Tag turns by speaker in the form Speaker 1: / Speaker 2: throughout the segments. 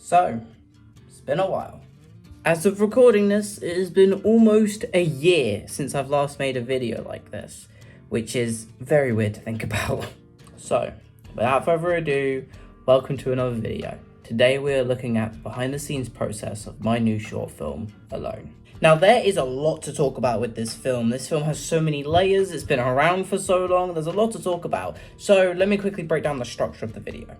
Speaker 1: So, it's been a while. As of recording this, it has been almost a year since I've last made a video like this, which is very weird to think about. So, without further ado, welcome to another video. Today we are looking at the behind the scenes process of my new short film, Alone. Now there is a lot to talk about with this film. This film has so many layers, it's been around for so long, there's a lot to talk about. So let me quickly break down the structure of the video.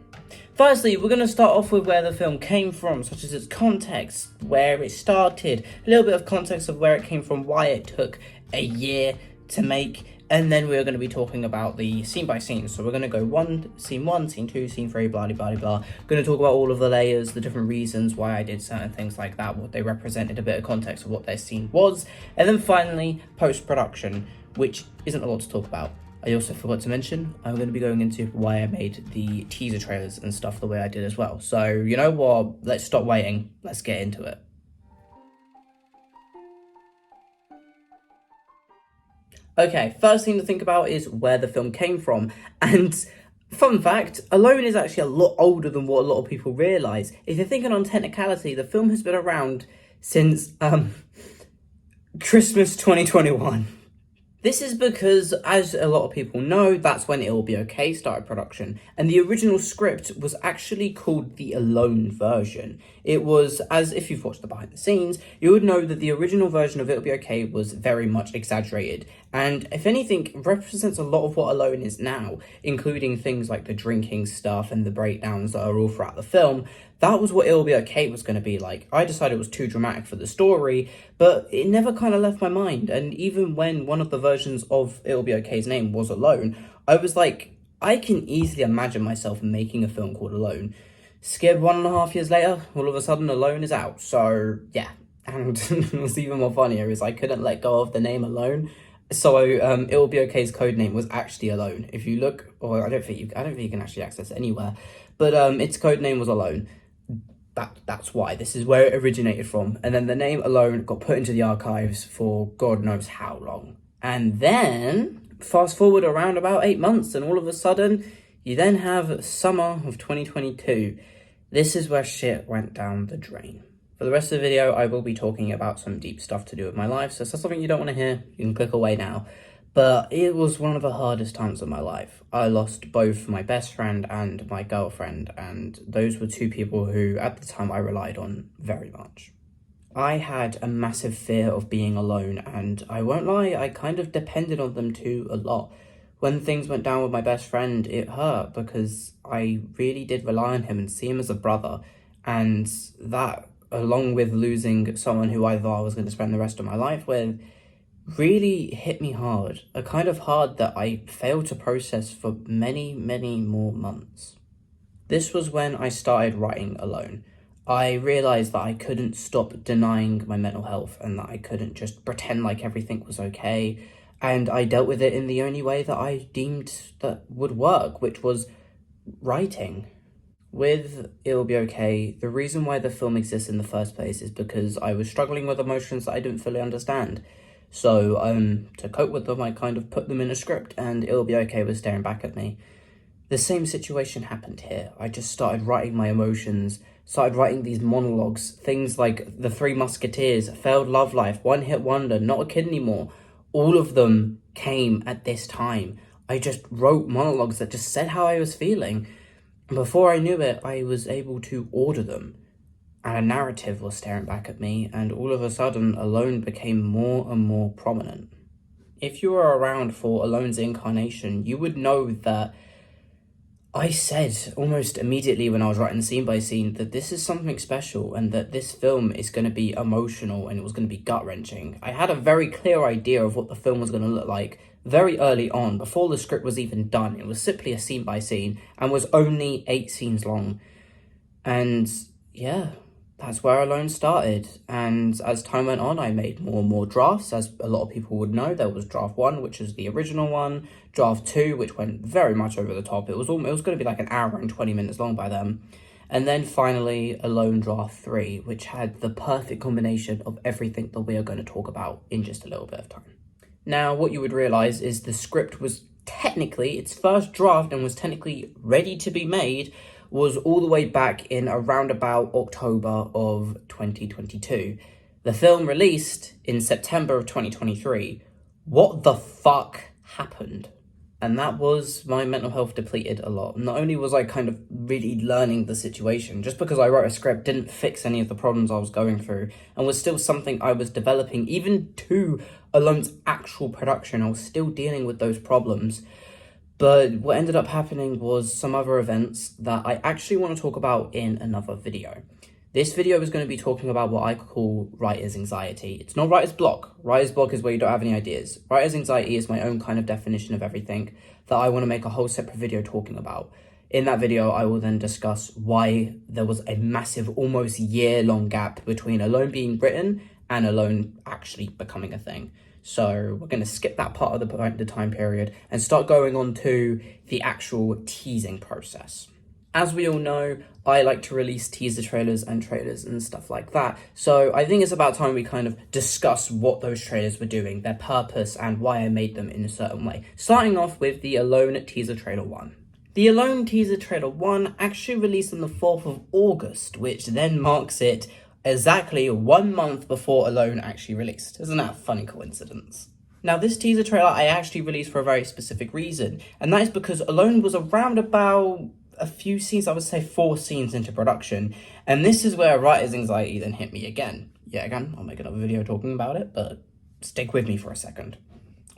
Speaker 1: Firstly, we're going to start off with where the film came from, such as its context, where it started, a little bit of context of where it came from, why it took a year to make, and then we're going to be talking about the scene by scene. So we're going to go scene one, scene two, scene three, blah, blah, blah, blah. Going to talk about all of the layers, the different reasons why I did certain things like that, what they represented, a bit of context of what their scene was, and then finally, post-production, which isn't a lot to talk about. I also forgot to mention, I'm going to be going into why I made the teaser trailers and stuff the way I did as well. So, you know what? Let's stop waiting. Let's get into it. Okay, first thing to think about is where the film came from. And fun fact, Alone is actually a lot older than what a lot of people realise. If you're thinking on technicality, the film has been around since Christmas 2021. This is because, as a lot of people know, that's when It'll Be Okay started production, and the original script was actually called the Alone version. It was, as if you've watched the behind the scenes, you would know that the original version of It'll Be Okay was very much exaggerated, and if anything, represents a lot of what Alone is now, including things like the drinking stuff and the breakdowns that are all throughout the film. That was what It'll Be Okay was going to be like. I decided it was too dramatic for the story, but it never kind of left my mind. And even when one of the versions of It'll Be Okay's name was Alone, I was like, I can easily imagine myself making a film called Alone. Skip 1.5 years later, all of a sudden Alone is out. So yeah, and what's even more funnier is I couldn't let go of the name Alone. So It'll Be Okay's code name was actually Alone. If you look, or I don't think you can actually access it anywhere, but its code name was Alone. That's why. This is where it originated from. And then the name Alone got put into the archives for God knows how long. And then, fast forward around about 8 months, and all of a sudden, you then have summer of 2022. This is where shit went down the drain. For the rest of the video, I will be talking about some deep stuff to do with my life, so if that's something you don't want to hear, you can click away now. But it was one of the hardest times of my life. I lost both my best friend and my girlfriend, and those were two people who, at the time, I relied on very much. I had a massive fear of being alone, and I won't lie, I kind of depended on them too a lot. When things went down with my best friend, it hurt because I really did rely on him and see him as a brother, and that, along with losing someone who I thought I was going to spend the rest of my life with, really hit me hard, a kind of hard that I failed to process for many, many more months. This was when I started writing Alone. I realised that I couldn't stop denying my mental health and that I couldn't just pretend like everything was okay, and I dealt with it in the only way that I deemed that would work, which was writing. With It'll Be Okay, the reason why the film exists in the first place is because I was struggling with emotions that I didn't fully understand. So, to cope with them, I kind of put them in a script, and It'll Be Okay was staring back at me. The same situation happened here. I just started writing my emotions, started writing these monologues, things like The Three Musketeers, Failed Love Life, One Hit Wonder, Not a Kid Anymore. All of them came at this time. I just wrote monologues that just said how I was feeling. And before I knew it, I was able to order them. And a narrative was staring back at me, and all of a sudden, Alone became more and more prominent. If you were around for Alone's incarnation, you would know that I said almost immediately when I was writing scene by scene that this is something special and that this film is going to be emotional and it was going to be gut-wrenching. I had a very clear idea of what the film was going to look like very early on, before the script was even done. It was simply a scene by scene and was only 8 scenes long. And yeah, that's where Alone started, and as time went on, I made more and more drafts. As a lot of people would know, there was draft 1, which was the original one, draft 2, which went very much over the top. It was going to be like an hour and 20 minutes long by then, and then finally Alone draft 3, which had the perfect combination of everything that we are going to talk about in just a little bit of time. Now, what you would realise is the script was technically its first draft and was technically ready to be made was all the way back in around about October of 2022. The film released in September of 2023. What the fuck happened? And that was my mental health depleted a lot. Not only was I kind of really learning the situation, just because I wrote a script didn't fix any of the problems I was going through, and was still something I was developing even to Alone's actual production. I was still dealing with those problems. But what ended up happening was some other events that I actually want to talk about in another video. This video is going to be talking about what I call writer's anxiety. It's not writer's block. Writer's block is where you don't have any ideas. Writer's anxiety is my own kind of definition of everything that I want to make a whole separate video talking about. In that video, I will then discuss why there was a massive, almost year-long gap between Alone being written and Alone actually becoming a thing. So we're going to skip that part of the time period and start going on to the actual teasing process. As we all know, I like to release teaser trailers and stuff like that. So I think it's about time we kind of discuss what those trailers were doing, their purpose, and why I made them in a certain way. Starting off with the Alone teaser trailer 1. The Alone teaser trailer 1 actually released on the 4th of August, which then marks it exactly 1 month before Alone actually released. Isn't that a funny coincidence? Now, this teaser trailer I actually released for a very specific reason, and that is because Alone was around about a few scenes, I would say 4 scenes into production, and this is where writer's anxiety then hit me again. Yeah, again, I'll make another video talking about it, but stick with me for a second.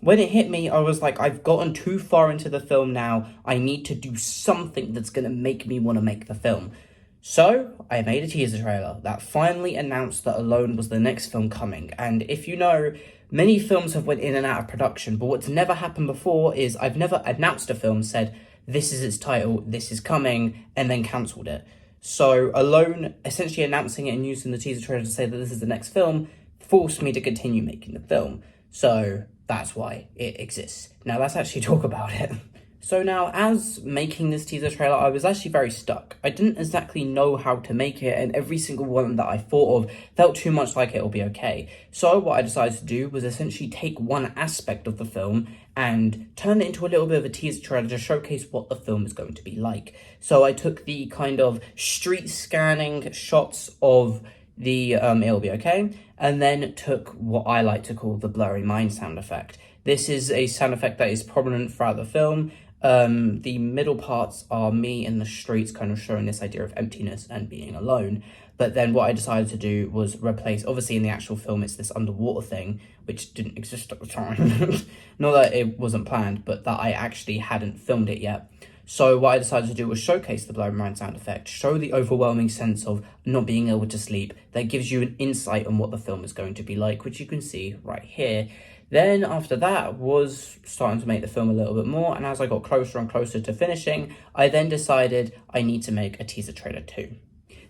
Speaker 1: When it hit me, I was like, I've gotten too far into the film now. I need to do something that's going to make me want to make the film. So, I made a teaser trailer that finally announced that Alone was the next film coming. And if you know, many films have went in and out of production, but what's never happened before is I've never announced a film, said, this is its title, this is coming, and then cancelled it. So Alone essentially announcing it and using the teaser trailer to say that this is the next film forced me to continue making the film. So that's why it exists. Now let's actually talk about it. So now, as making this teaser trailer, I was actually very stuck. I didn't exactly know how to make it, and every single one that I thought of felt too much like it'll be okay. So what I decided to do was essentially take one aspect of the film and turn it into a little bit of a teaser trailer to showcase what the film is going to be like. So I took the kind of street scanning shots of the It'll Be Okay, and then took what I like to call the blurry mind sound effect. This is a sound effect that is prominent throughout the film. The middle parts are me in the streets kind of showing this idea of emptiness and being alone. But then what I decided to do was replace, obviously in the actual film, it's this underwater thing, which didn't exist at the time. Not that it wasn't planned, but that I actually hadn't filmed it yet. So what I decided to do was showcase the blurry mind sound effect, show the overwhelming sense of not being able to sleep. That gives you an insight on what the film is going to be like, which you can see right here. Then after that was starting to make the film a little bit more, and as I got closer and closer to finishing, I then decided I need to make a teaser trailer 2.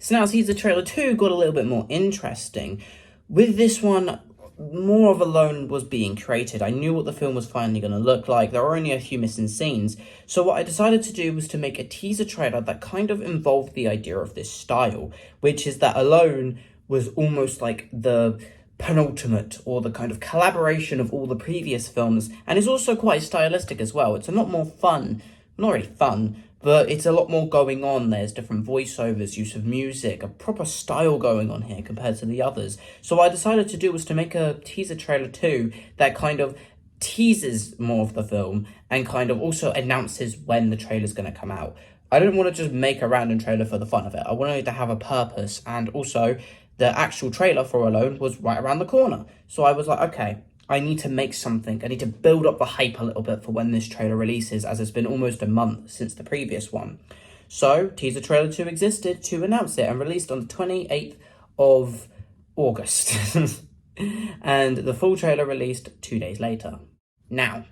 Speaker 1: So now teaser trailer 2 got a little bit more interesting. With this one, more of Alone was being created. I knew what the film was finally going to look like. There were only a few missing scenes. So what I decided to do was to make a teaser trailer that kind of involved the idea of this style, which is that Alone was almost like the penultimate or the kind of collaboration of all the previous films, and it's also quite stylistic as well. It's a lot more fun, not really fun, but it's a lot more going on. There's different voiceovers, use of music, a proper style going on here compared to the others. So what I decided to do was to make a teaser trailer 2 that kind of teases more of the film and kind of also announces when the trailer's going to come out. I didn't want to just make a random trailer for the fun of it. I wanted it to have a purpose, and also the actual trailer for Alone was right around the corner. So I was like, okay, I need to make something. I need to build up the hype a little bit for when this trailer releases, as it's been almost a month since the previous one. So teaser trailer 2 existed to announce it and released on the 28th of August. And the full trailer released 2 days later. Now,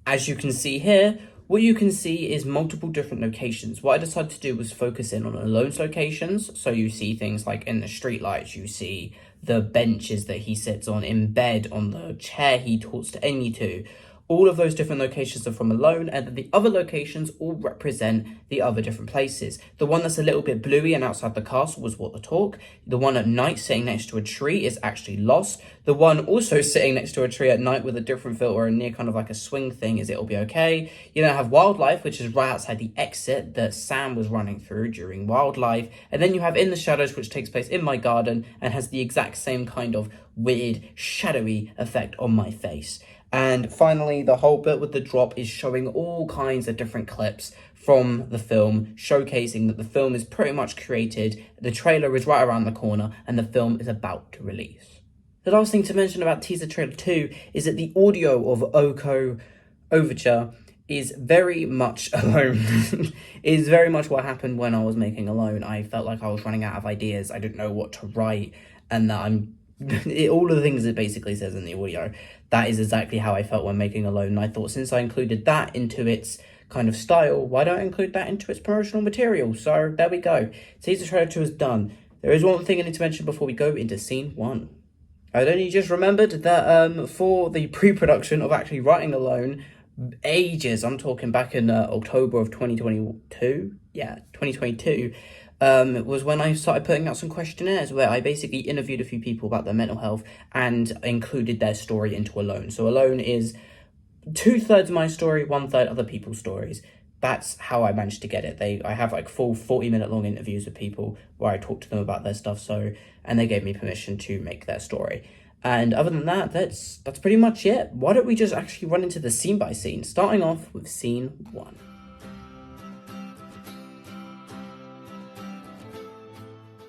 Speaker 1: as you can see here, what you can see is multiple different locations. What I decided to do was focus in on Alone's locations. So you see things like in the streetlights, you see the benches that he sits on, in bed, on the chair he talks to Enya to. All of those different locations are from Alone, and then the other locations all represent the other different places. The one that's a little bit bluey and outside the castle was What the Talk. The one at night sitting next to a tree is actually Lost. The one also sitting next to a tree at night with a different filter and near kind of like a swing thing is It'll Be Okay. You then have Wildlife, which is right outside the exit that Sam was running through during Wildlife. And then you have In the Shadows, which takes place in my garden and has the exact same kind of weird, shadowy effect on my face. And finally, the whole bit with the drop is showing all kinds of different clips from the film, showcasing that the film is pretty much created, the trailer is right around the corner, and the film is about to release. The last thing to mention about teaser trailer 2 is that the audio of Oko Overture is very much Alone. Is very much what happened when I was making Alone. I felt like I was running out of ideas, I didn't know what to write, and that all of the things it basically says in the audio, that is exactly how I felt when making Alone. And I thought, since I included that into its kind of style, why don't I include that into its promotional material? So there we go. Teaser trailer 2 is done. There is one thing I need to mention before we go into scene 1. I only just remembered that for the pre-production of actually writing Alone, ages, I'm talking back in October of 2022, it was when I started putting out some questionnaires where I basically interviewed a few people about their mental health and included their story into Alone. So Alone is 2/3 my story, 1/3 other people's stories. That's how I managed to get it. I have like full 40-minute long interviews with people where I talk to them about their stuff. And they gave me permission to make their story. And other than that, that's pretty much it. Why don't we just actually run into the scene by scene, starting off with scene 1.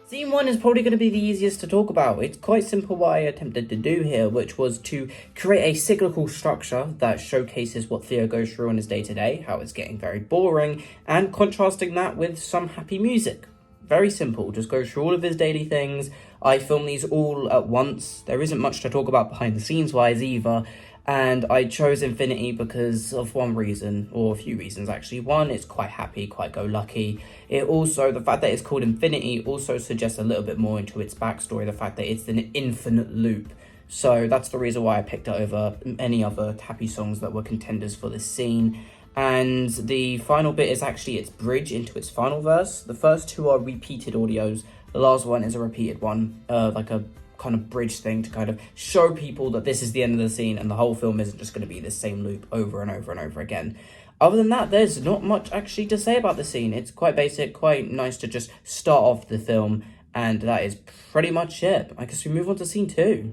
Speaker 1: Scene 1 is probably going to be the easiest to talk about. It's quite simple what I attempted to do here, which was to create a cyclical structure that showcases what Theo goes through on his day-to-day, how it's getting very boring, and contrasting that with some happy music. Very simple, just goes through all of his daily things. I film these all at once. There isn't much to talk about behind the scenes wise either. And I chose Infinity because of one reason, or a few reasons actually. One, it's quite happy, quite go-lucky. It also, the fact that it's called Infinity also suggests a little bit more into its backstory, the fact that it's an infinite loop. So that's the reason why I picked it over any other happy songs that were contenders for this scene. And the final bit is actually its bridge into its final verse. The first two are repeated audios. The last one is a repeated one, like a kind of bridge thing to kind of show people that this is the end of the scene and the whole film isn't just going to be the same loop over and over and over again. Other than that, there's not much actually to say about the scene. It's quite basic, quite nice to just start off the film, and that is pretty much it. I guess we move on to scene 2.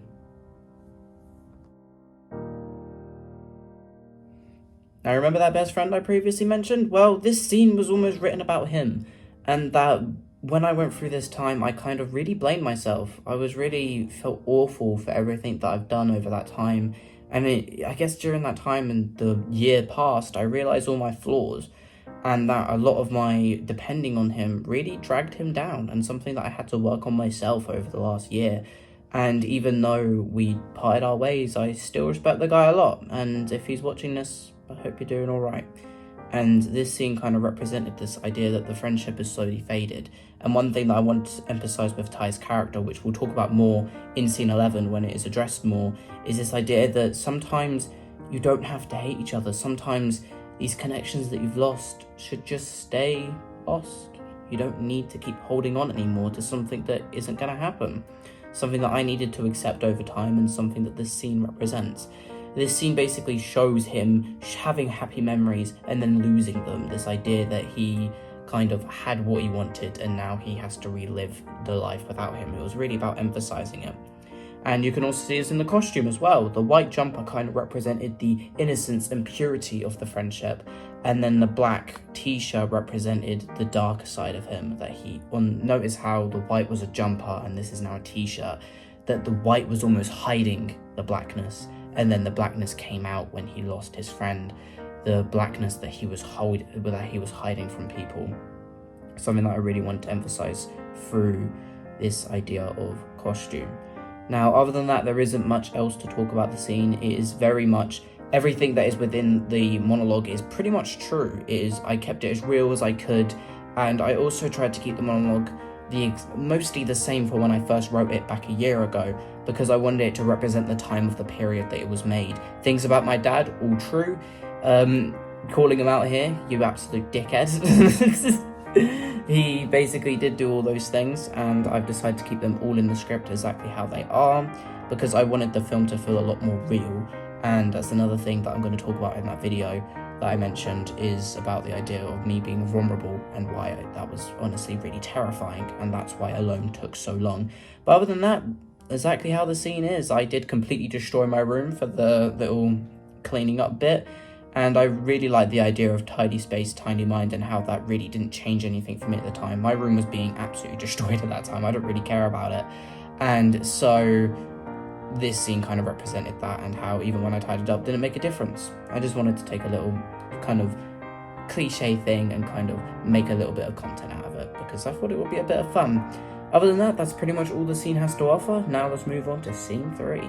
Speaker 1: Now, remember that best friend I previously mentioned? Well, this scene was almost written about him, and that when I went through this time, I kind of really blamed myself. I felt awful for everything that I've done over that time. And I guess during that time and the year past, I realized all my flaws, and that a lot of my depending on him really dragged him down, and something that I had to work on myself over the last year. And even though we parted our ways, I still respect the guy a lot. And if he's watching this, I hope you're doing all right. And this scene kind of represented this idea that the friendship has slowly faded. And one thing that I want to emphasize with Ty's character, which we'll talk about more in scene 11 when it is addressed more, is this idea that sometimes you don't have to hate each other. Sometimes these connections that you've lost should just stay lost. You don't need to keep holding on anymore to something that isn't going to happen. Something that I needed to accept over time, and something that this scene represents. This scene basically shows him having happy memories and then losing them. This idea that he kind of had what he wanted and now he has to relive the life without him. It was really about emphasizing it. And you can also see this in the costume as well. The white jumper kind of represented the innocence and purity of the friendship. And then the black t-shirt represented the darker side of him. Notice how the white was a jumper and this is now a t-shirt. That the white was almost hiding the blackness. And then the blackness came out when he lost his friend. The blackness that he was hiding from people. Something that I really want to emphasize through this idea of costume. Now, other than that, there isn't much else to talk about the scene. It is very much, everything that is within the monologue is pretty much true. I kept it as real as I could, and I also tried to keep the monologue mostly the same for when I first wrote it back a year ago, because I wanted it to represent the time of the period that it was made. Things about my dad, all true. Calling him out here, you absolute dickhead. He basically did do all those things, and I've decided to keep them all in the script exactly how they are, because I wanted the film to feel a lot more real. And that's another thing that I'm going to talk about in that video that I mentioned, is about the idea of me being vulnerable and why that was honestly really terrifying, and that's why Alone took so long. But other than that, exactly how the scene is. I did completely destroy my room for the little cleaning up bit, and I really like the idea of tidy space, tiny mind, and how that really didn't change anything for me at the time. My room was being absolutely destroyed at that time. I don't really care about it. And so this scene kind of represented that, and how even when I tidied up, didn't make a difference. I just wanted to take a little kind of cliche thing and kind of make a little bit of content out of it, because I thought it would be a bit of fun. Other than that, that's pretty much all the scene has to offer. Now let's move on to scene 3.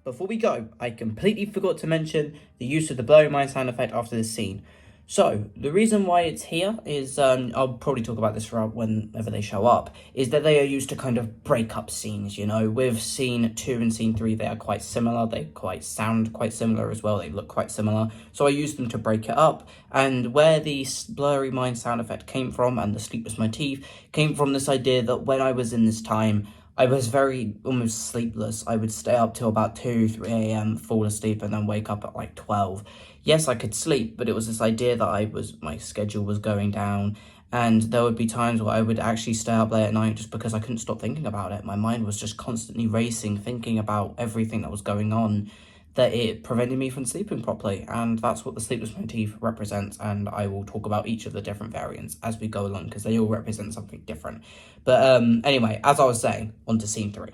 Speaker 1: Before we go, I completely forgot to mention the use of the blowing mind sound effect after this scene. So, the reason why it's here is, I'll probably talk about this throughout whenever they show up, is that they are used to kind of break up scenes, you know. With scene 2 and scene 3, they are quite similar, they sound quite similar as well, they look quite similar, so I used them to break it up. And where the blurry mind sound effect came from, and the sleepless motif, came from this idea that when I was in this time, I was very almost sleepless. I would stay up till about 2, 3 a.m, fall asleep, and then wake up at like 12. Yes, I could sleep, but it was this idea that my schedule was going down, and there would be times where I would actually stay up late at night just because I couldn't stop thinking about it. My mind was just constantly racing, thinking about everything that was going on, that it prevented me from sleeping properly. And that's what the sleepless motif represents, and I will talk about each of the different variants as we go along, because they all represent something different. But anyway, as I was saying, on to scene 3.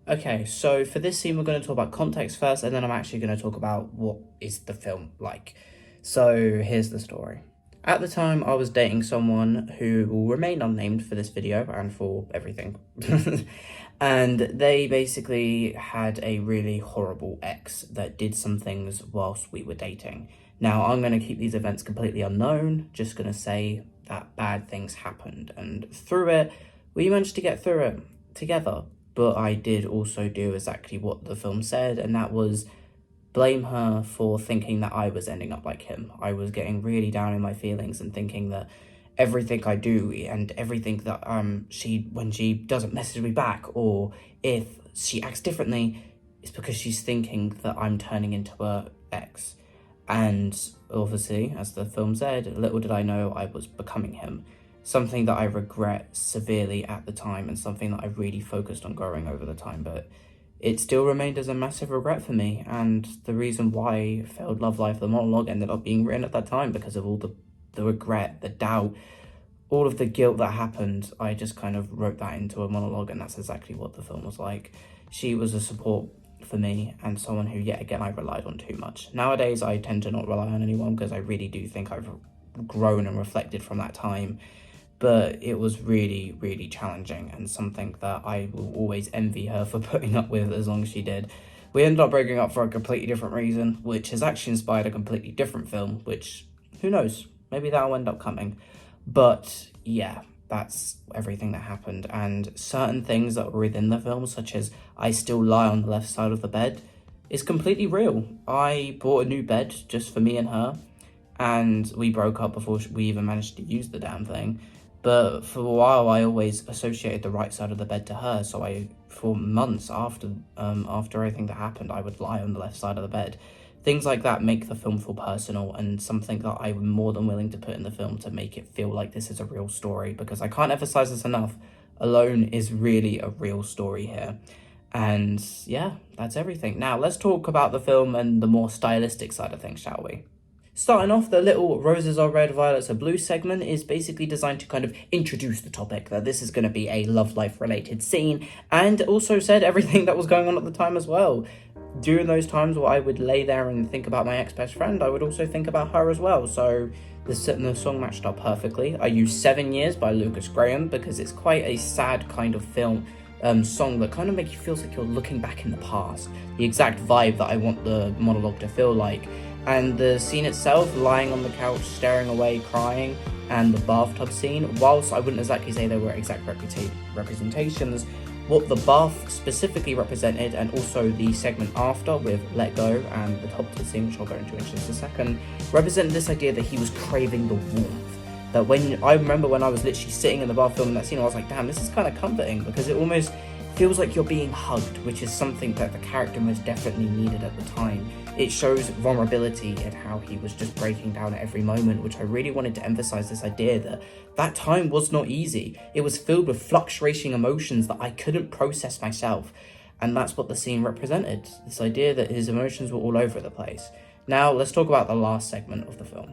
Speaker 1: Okay, so for this scene, we're going to talk about context first, and then I'm actually going to talk about what is the film like. So here's the story. At the time, I was dating someone who will remain unnamed for this video and for everything. And they basically had a really horrible ex that did some things whilst we were dating. Now, I'm going to keep these events completely unknown, just going to say that bad things happened. And through it, we managed to get through it together. But I did also do exactly what the film said, and that was blame her for thinking that I was ending up like him. I was getting really down in my feelings and thinking that everything I do and everything that when she doesn't message me back, or if she acts differently, it's because she's thinking that I'm turning into her ex. And obviously, as the film said, little did I know I was becoming him. Something that I regret severely at the time, and something that I really focused on growing over the time, but it still remained as a massive regret for me. And the reason why Failed Love Life, the monologue, ended up being written at that time, because of all the regret, the doubt, all of the guilt that happened. I just kind of wrote that into a monologue, and that's exactly what the film was like. She was a support for me, and someone who, yet again, I relied on too much. Nowadays, I tend to not rely on anyone, because I really do think I've grown and reflected from that time. But it was really, really challenging, and something that I will always envy her for putting up with as long as she did. We ended up breaking up for a completely different reason, which has actually inspired a completely different film, which, who knows, maybe that'll end up coming. But yeah, that's everything that happened. And certain things that were within the film, such as I still lie on the left side of the bed, is completely real. I bought a new bed just for me and her, and we broke up before we even managed to use the damn thing. But for a while, I always associated the right side of the bed to her. So for months after everything that happened, I would lie on the left side of the bed. Things like that make the film feel personal, and something that I'm more than willing to put in the film to make it feel like this is a real story, because I can't emphasize this enough. Alone is really a real story here. And yeah, that's everything. Now, let's talk about the film and the more stylistic side of things, shall we? Starting off, the little roses are red, violets are blue segment is basically designed to kind of introduce the topic that this is going to be a love life related scene, and also said everything that was going on at the time as well. During those times where I would lay there and think about my ex-best friend, I would also think about her as well. So the song matched up perfectly. I used 7 Years by Lucas Graham because it's quite a sad kind of song that kind of makes you feel like you're looking back in the past. The exact vibe that I want the monologue to feel like. And the scene itself, lying on the couch, staring away, crying, and the bathtub scene. Whilst I wouldn't exactly say they were exact representations, what the bath specifically represented, and also the segment after with Let Go and the top to the scene, which I'll go into in just a second, represented this idea that he was craving the warmth. That when I remember when I was literally sitting in the bath filming that scene, I was like, damn, this is kind of comforting, because it almost feels like you're being hugged, which is something that the character most definitely needed at the time. It shows vulnerability and how he was just breaking down at every moment, which I really wanted to emphasize this idea that that time was not easy. It was filled with fluctuating emotions that I couldn't process myself. And that's what the scene represented, this idea that his emotions were all over the place. Now, let's talk about the last segment of the film,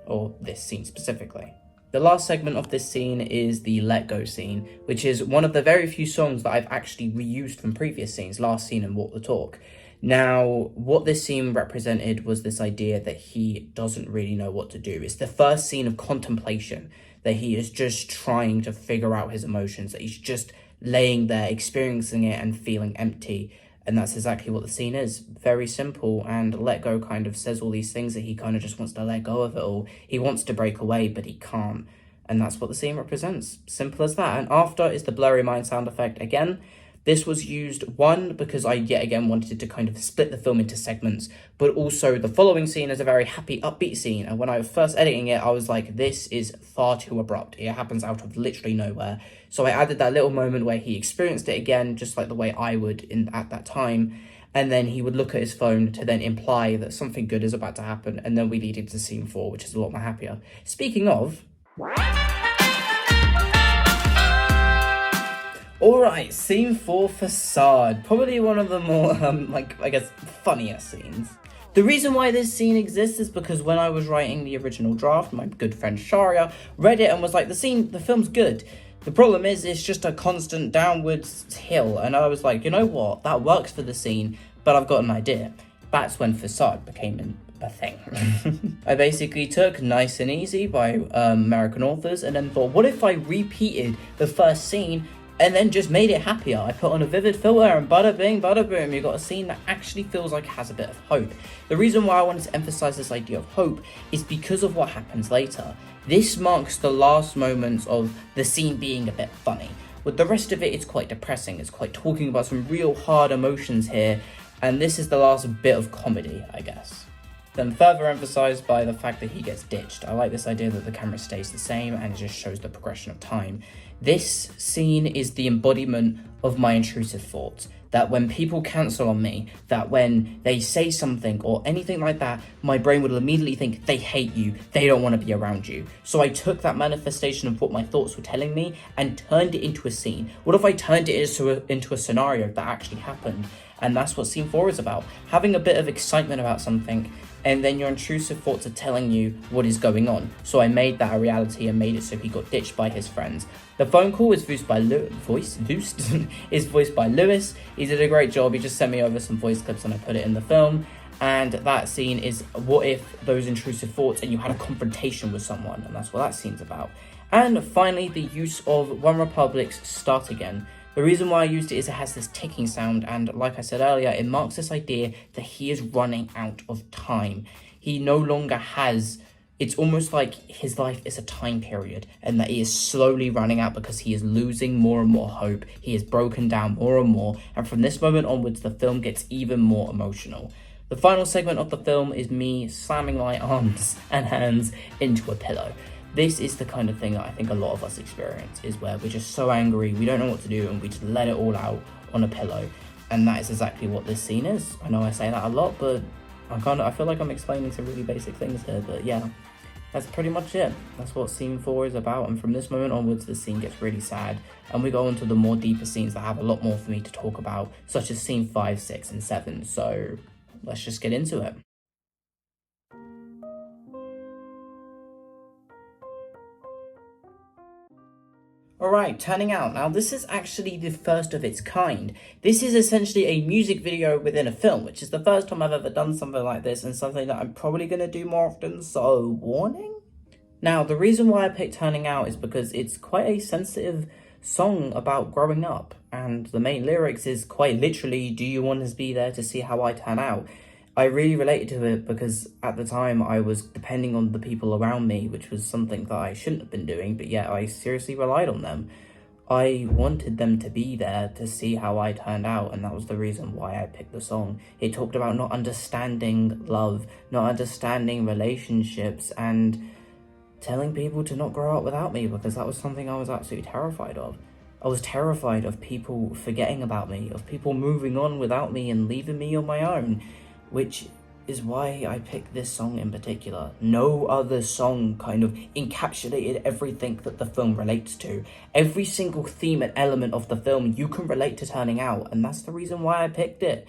Speaker 1: or this scene specifically. The last segment of this scene is the Let Go scene, which is one of the very few songs that I've actually reused from previous scenes, Last Scene and Walk the Talk. Now, what this scene represented was this idea that he doesn't really know what to do. It's the first scene of contemplation, that he is just trying to figure out his emotions, that he's just laying there, experiencing it and feeling empty. And that's exactly what the scene is. Very simple, and Let Go kind of says all these things that he kind of just wants to let go of it all. He wants to break away, but he can't. And that's what the scene represents. Simple as that. And after is the blurry mind sound effect again. This was used, one, because I yet again wanted to kind of split the film into segments, but also the following scene is a very happy, upbeat scene. And when I was first editing it, I was like, this is far too abrupt. It happens out of literally nowhere. So I added that little moment where he experienced it again, just like the way I would at that time. And then he would look at his phone to then imply that something good is about to happen. And then we lead into scene 4, which is a lot more happier. Speaking of... Alright, scene 4, Facade. Probably one of the more, funnier scenes. The reason why this scene exists is because when I was writing the original draft, my good friend Sharia read it and was like, the film's good. The problem is, it's just a constant downwards hill. And I was like, you know what? That works for the scene, but I've got an idea. That's when Facade became a thing. I basically took Nice and Easy by American authors and then thought, what if I repeated the first scene and then just made it happier? I put on a vivid filter and bada bing, bada boom, you got a scene that actually feels like it has a bit of hope. The reason why I wanted to emphasize this idea of hope is because of what happens later. This marks the last moments of the scene being a bit funny. With the rest of it, it's quite depressing. It's quite talking about some real hard emotions here, and this is the last bit of comedy, I guess. Then further emphasized by the fact that he gets ditched. I like this idea that the camera stays the same and it just shows the progression of time. This scene is the embodiment of my intrusive thoughts. That when people cancel on me, that when they say something or anything like that, my brain would immediately think they hate you, they don't want to be around you. So I took that manifestation of what my thoughts were telling me and turned it into a scene. What if I turned it into a scenario that actually happened? And that's what scene 4 is about. Having a bit of excitement about something, and then your intrusive thoughts are telling you what is going on. So I made that a reality and made it so he got ditched by his friends. The phone call is voiced by Lewis. He did a great job. He just sent me over some voice clips and I put it in the film. And that scene is what if those intrusive thoughts and you had a confrontation with someone, and that's what that scene's about. And finally, the use of OneRepublic's Start Again. The reason why I used it is it has this ticking sound, and like I said earlier, it marks this idea that he is running out of time. He no longer has, it's almost like his life is a time period, and that he is slowly running out because he is losing more and more hope. He is broken down more and more, and from this moment onwards, the film gets even more emotional. The final segment of the film is me slamming my arms and hands into a pillow. This is the kind of thing that I think a lot of us experience, is where we're just so angry, we don't know what to do, and we just let it all out on a pillow. And that is exactly what this scene is. I know I say that a lot, but I feel like I'm explaining some really basic things here, but yeah, that's pretty much it. That's what scene 4 is about, and from this moment onwards, the scene gets really sad, and we go on to the more deeper scenes that have a lot more for me to talk about, such as scene 5, 6, and 7, so let's just get into it. Alright, Turning Out. Now, this is actually the first of its kind. This is essentially a music video within a film, which is the first time I've ever done something like this, and something that I'm probably going to do more often, so warning? Now, the reason why I picked Turning Out is because it's quite a sensitive song about growing up, and the main lyrics is quite literally, do you want to be there to see how I turn out? I really related to it because at the time I was depending on the people around me, which was something that I shouldn't have been doing, but yet I seriously relied on them. I wanted them to be there to see how I turned out, and that was the reason why I picked the song. It talked about not understanding love, not understanding relationships, and telling people to not grow up without me, because that was something I was absolutely terrified of. I was terrified of people forgetting about me, of people moving on without me and leaving me on my own, which is why I picked this song in particular. No other song kind of encapsulated everything that the film relates to. Every single theme and element of the film you can relate to turning out, and that's the reason why I picked it.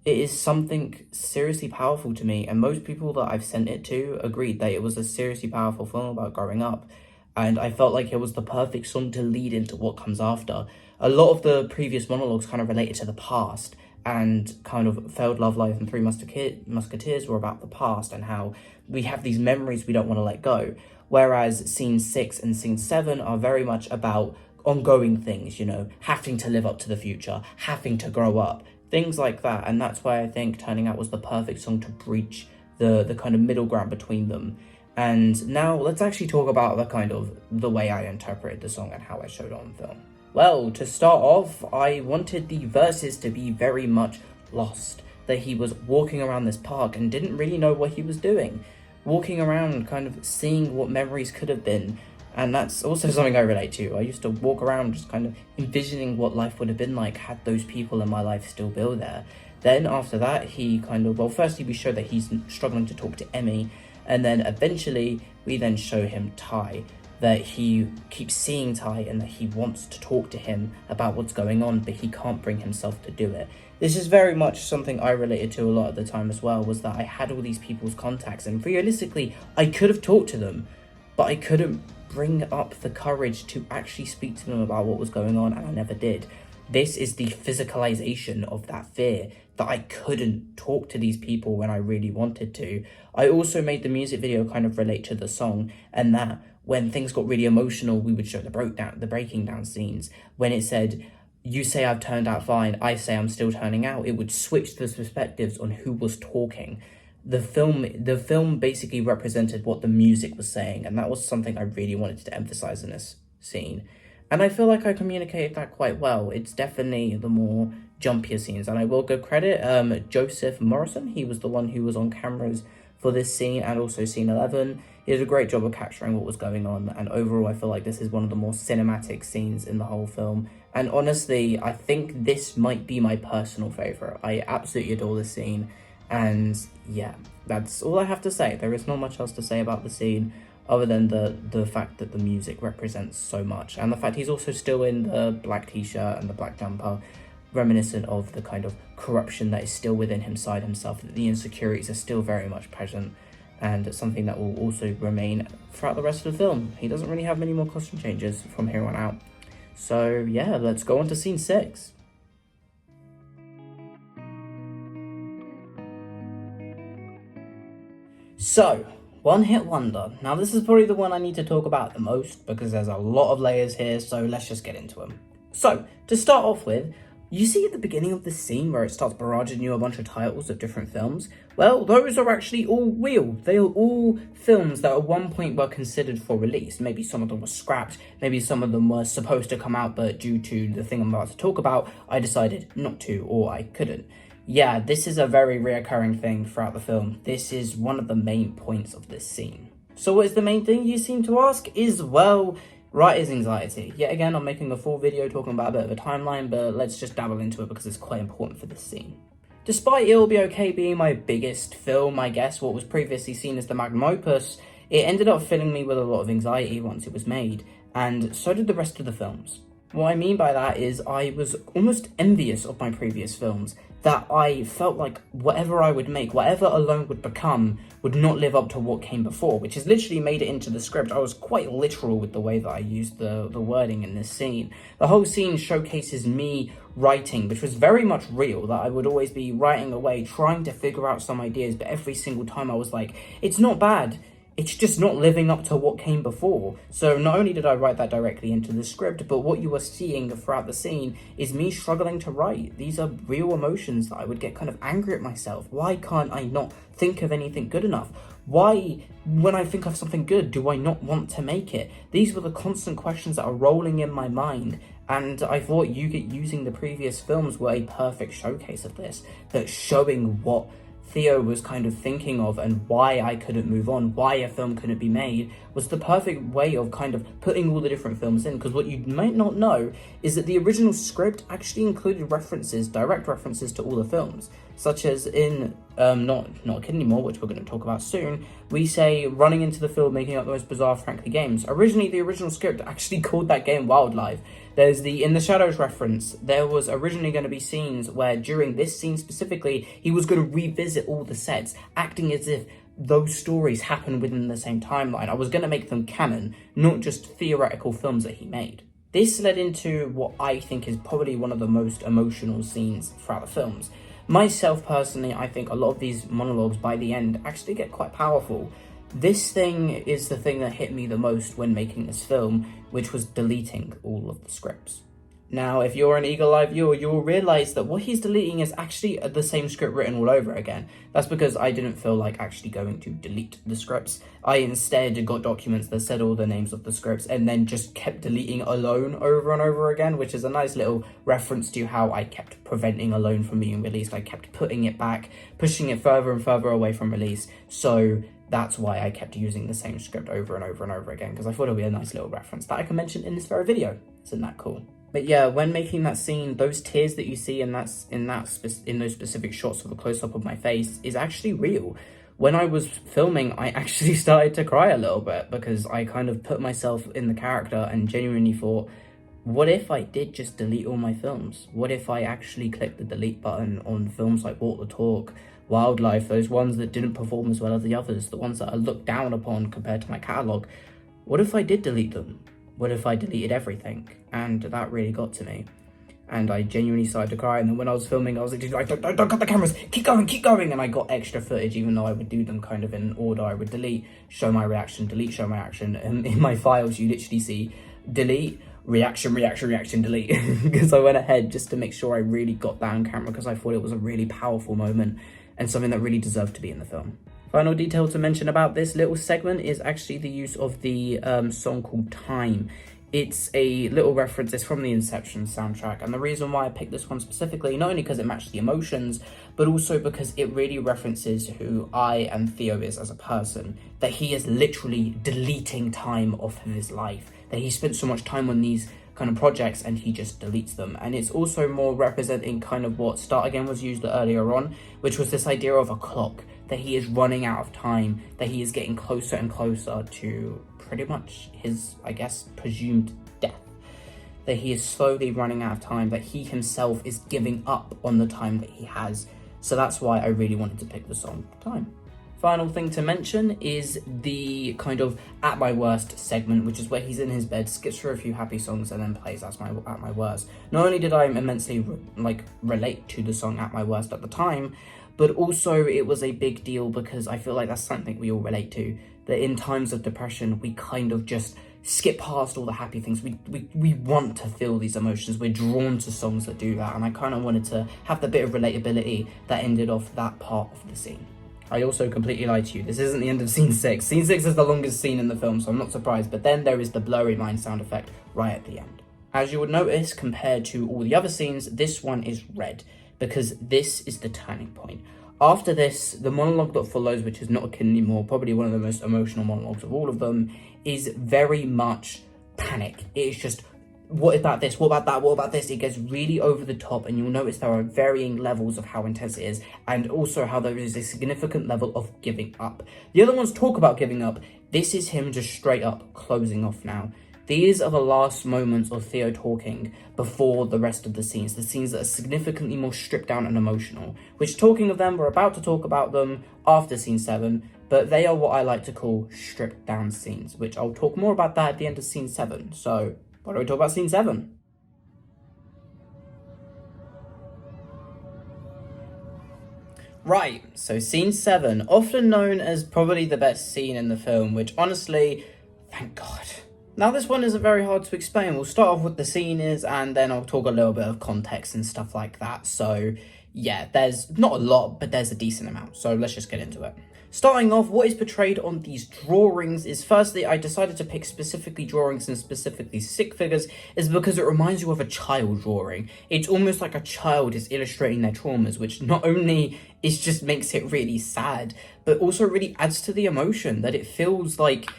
Speaker 1: It is something seriously powerful to me, and most people that I've sent it to agreed that it was a seriously powerful film about growing up, and I felt like it was the perfect song to lead into what comes after. A lot of the previous monologues kind of related to the past, and kind of Failed Love Life and Three Musketeers were about the past and how we have these memories we don't want to let go. Whereas Scene 6 and Scene 7 are very much about ongoing things, having to live up to the future, having to grow up, things like that. And that's why I think Turning Out was the perfect song to breach the kind of middle ground between them. And now let's actually talk about the way I interpreted the song and how I showed it on film. Well, to start off, I wanted the verses to be very much lost. That he was walking around this park and didn't really know what he was doing. Walking around, kind of seeing what memories could have been. And that's also something I relate to. I used to walk around just kind of envisioning what life would have been like had those people in my life still been there. Then after that, firstly we show that he's struggling to talk to Emmy. And then eventually, we then show him Ty. That he keeps seeing Ty and that he wants to talk to him about what's going on, but he can't bring himself to do it. This is very much something I related to a lot of the time as well, was that I had all these people's contacts, and realistically, I could have talked to them, but I couldn't bring up the courage to actually speak to them about what was going on, and I never did. This is the physicalization of that fear, that I couldn't talk to these people when I really wanted to. I also made the music video kind of relate to the song, and that when things got really emotional, we would show the breaking down scenes. When it said, you say I've turned out fine, I say I'm still turning out, it would switch the perspectives on who was talking. The film basically represented what the music was saying, and that was something I really wanted to emphasize in this scene. And I feel like I communicated that quite well. It's definitely the more jumpier scenes, and I will give credit, Joseph Morrison, he was the one who was on cameras for this scene and also scene 11. He did a great job of capturing what was going on, and overall I feel like this is one of the more cinematic scenes in the whole film. And honestly, I think this might be my personal favourite. I absolutely adore this scene, and yeah, that's all I have to say. There is not much else to say about the scene other than the fact that the music represents so much, and the fact he's also still in the black t-shirt and the black jumper, reminiscent of the kind of corruption that is still within himself, that the insecurities are still very much present, and it's something that will also remain throughout the rest of the film. He doesn't really have many more costume changes from here on out. So yeah, let's go on to scene 6. So, One Hit Wonder. Now this is probably the one I need to talk about the most because there's a lot of layers here, so let's just get into them. So, to start off with, you see at the beginning of the scene where it starts barraging you a bunch of titles of different films? Well, those are actually all real. They are all films that at one point were considered for release. Maybe some of them were scrapped, maybe some of them were supposed to come out, but due to the thing I'm about to talk about, I decided not to, or I couldn't. Yeah, this is a very reoccurring thing throughout the film. This is one of the main points of this scene. So what is the main thing, you seem to ask? Well, writer's anxiety. Yet again, I'm making a full video talking about a bit of a timeline, but let's just dabble into it because it's quite important for this scene. Despite It'll Be Okay being my biggest film, I guess, what was previously seen as the magnum opus, it ended up filling me with a lot of anxiety once it was made, and so did the rest of the films. What I mean by that is I was almost envious of my previous films, that I felt like whatever I would make, whatever Alone would become, would not live up to what came before, which has literally made it into the script. I was quite literal with the way that I used the wording in this scene. The whole scene showcases me writing, which was very much real, that I would always be writing away, trying to figure out some ideas, but every single time I was like, it's not bad. it's just not living up to what came before. So not only did I write that directly into the script, but what you are seeing throughout the scene is me struggling to write. These are real emotions that I would get kind of angry at myself. Why can't I not think of anything good enough? Why, when I think of something good, do I not want to make it? These were the constant questions that are rolling in my mind, and I thought using the previous films were a perfect showcase of this, that showing what Theo was kind of thinking of and why I couldn't move on, why a film couldn't be made, was the perfect way of kind of putting all the different films in. Because what you might not know is that the original script actually included direct references to all the films, such as in Not a Kid Anymore, which we're going to talk about soon, we say running into the field, making up the most bizarre Frankly games. Originally, the original script actually called that game Wildlife. There's the In the Shadows reference. There was originally going to be scenes where during this scene specifically, he was going to revisit all the sets, acting as if those stories happen within the same timeline. I was going to make them canon, not just theoretical films that he made. This led into what I think is probably one of the most emotional scenes throughout the films. Myself, personally, I think a lot of these monologues by the end actually get quite powerful. This thing is the thing that hit me the most when making this film, which was deleting all of the scripts. Now, if you're an Eagle Eye viewer, you'll realise that what he's deleting is actually the same script written all over again. That's because I didn't feel like actually going to delete the scripts. I instead got documents that said all the names of the scripts and then just kept deleting Alone over and over again, which is a nice little reference to how I kept preventing Alone from being released. I kept putting it back, pushing it further and further away from release. So that's why I kept using the same script over and over and over again, because I thought it would be a nice little reference that I can mention in this very video. Isn't that cool? But yeah, when making that scene, those tears that you see in those specific shots of a close-up of my face is actually real. When I was filming, I actually started to cry a little bit because I kind of put myself in the character and genuinely thought, what if I did just delete all my films? What if I actually clicked the delete button on films like Walk the Talk, Wildlife, those ones that didn't perform as well as the others, the ones that I looked down upon compared to my catalogue? What if I did delete them? What if I deleted everything? And that really got to me. And I genuinely started to cry. And then when I was filming, I was like, don't cut the cameras, keep going. And I got extra footage, even though I would do them kind of in order. I would delete, show my reaction, delete, show my reaction. And in my files, you literally see delete, reaction, delete. Because I went ahead just to make sure I really got that on camera, because I thought it was a really powerful moment and something that really deserved to be in the film. Final detail to mention about this little segment is actually the use of the song called Time. It's a little reference, it's from the Inception soundtrack, and the reason why I picked this one specifically, not only because it matched the emotions, but also because it really references who I and Theo is as a person, that he is literally deleting time off of his life, that he spent so much time on these kind of projects and he just deletes them. And it's also more representing kind of what Start Again was used earlier on, which was this idea of a clock, that he is running out of time, that he is getting closer and closer to pretty much his, I guess, presumed death, that he is slowly running out of time, that he himself is giving up on the time that he has. So that's why I really wanted to pick the song Time. Final thing to mention is the kind of At My Worst segment, which is where he's in his bed, skips through a few happy songs and then plays At My Worst. Not only did I immensely relate to the song At My Worst at the time, but also it was a big deal because I feel like that's something we all relate to, that in times of depression, we kind of just skip past all the happy things. We want to feel these emotions. We're drawn to songs that do that. And I kind of wanted to have the bit of relatability that ended off that part of the scene. I also completely lied to you. This isn't the end of scene 6. Scene 6 is the longest scene in the film, so I'm not surprised. But then there is the blurry line sound effect right at the end. As you would notice, compared to all the other scenes, this one is red, because this is the turning point. After this, the monologue that follows, which is Not a Kid Anymore, probably one of the most emotional monologues of all of them, is very much panic. It's just, what about this? What about that? What about this? It gets really over the top, and you'll notice there are varying levels of how intense it is, and also how there is a significant level of giving up. The other ones talk about giving up. This is him just straight up closing off now. These are the last moments of Theo talking before the rest of the scenes that are significantly more stripped down and emotional, which, talking of them, we're about to talk about them after scene 7, but they are what I like to call stripped down scenes, which I'll talk more about that at the end of scene 7. So why don't we talk about scene 7? Right, so scene 7, often known as probably the best scene in the film, which honestly, thank God. Now this one isn't very hard to explain. We'll start off what the scene is and then I'll talk a little bit of context and stuff like that. So yeah, there's not a lot, but there's a decent amount. So let's just get into it. Starting off, what is portrayed on these drawings is, firstly, I decided to pick specifically drawings and specifically stick figures is because it reminds you of a child drawing. It's almost like a child is illustrating their traumas, which not only is just makes it really sad, but also really adds to the emotion that it feels like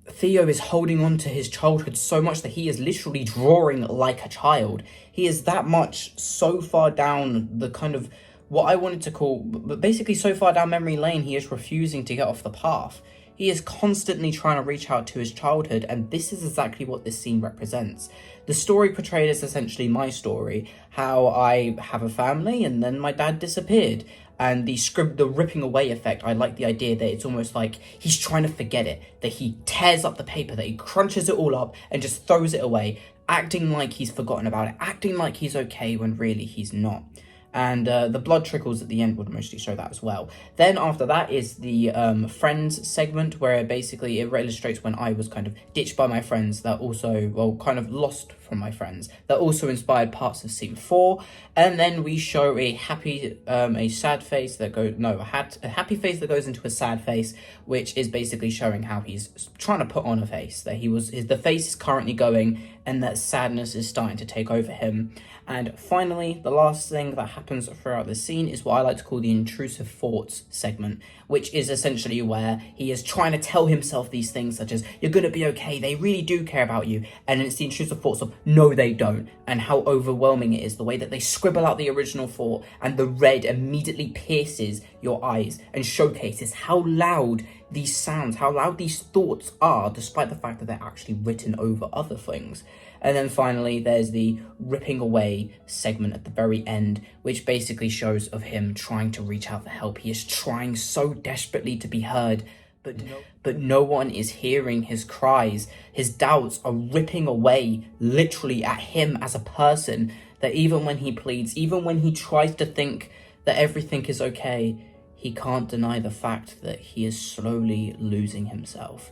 Speaker 1: Theo is holding on to his childhood so much that he is literally drawing like a child. He is that much so far down the kind of what I wanted to call, but basically so far down memory lane, he is refusing to get off the path. He is constantly trying to reach out to his childhood, and this is exactly what this scene represents. The story portrayed is essentially my story, how I have a family and then my dad disappeared. And the ripping away effect, I like the idea that it's almost like he's trying to forget it, that he tears up the paper, that he crunches it all up and just throws it away, acting like he's forgotten about it, acting like he's okay when really he's not. And the blood trickles at the end would mostly show that as well. Then after that is the friends segment, where basically it illustrates when I was kind of ditched by my friends that also, well, kind of lost from my friends, that also inspired parts of scene 4. And then we show a happy, a sad face that goes, no, a happy face that goes into a sad face, which is basically showing how he's trying to put on a face, that the face is currently going and that sadness is starting to take over him. And finally, the last thing that happens throughout the scene is what I like to call the intrusive thoughts segment, which is essentially where he is trying to tell himself these things such as, you're going to be okay, they really do care about you. And it's the intrusive thoughts of, no, they don't. And how overwhelming it is, the way that they scribble out the original thought and the red immediately pierces your eyes and showcases how loud these sounds, how loud these thoughts are, despite the fact that they're actually written over other things. And then finally, there's the ripping away segment at the very end, which basically shows of him trying to reach out for help. He is trying so desperately to be heard, but no one is hearing his cries. His doubts are ripping away literally at him as a person, that even when he pleads, even when he tries to think that everything is okay, he can't deny the fact that he is slowly losing himself.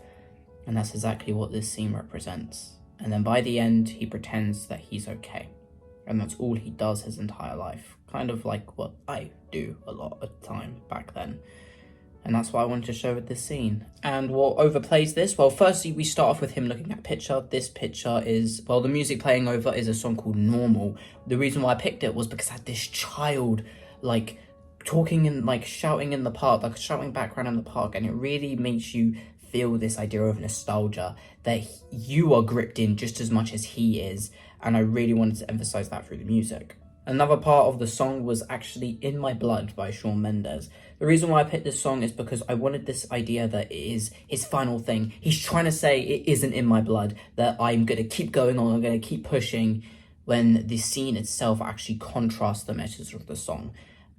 Speaker 1: And that's exactly what this scene represents. And then by the end, he pretends that he's okay. And that's all he does his entire life. Kind of like what I do a lot of the time back then. And that's what I wanted to show with this scene. And what overplays this? Well, firstly, we start off with him looking at a picture. This picture is, well, the music playing over is a song called Normal. The reason why I picked it was because I had this child, like, talking and, like, shouting in the park, like, shouting background in the park. And it really makes you feel this idea of nostalgia, that you are gripped in just as much as he is, and I really wanted to emphasize that through the music. Another part of the song was actually In My Blood by Shawn Mendes. The reason why I picked this song is because I wanted this idea that it is his final thing. He's trying to say it isn't in my blood, that I'm going to keep going on, I'm going to keep pushing, when the scene itself actually contrasts the message of the song.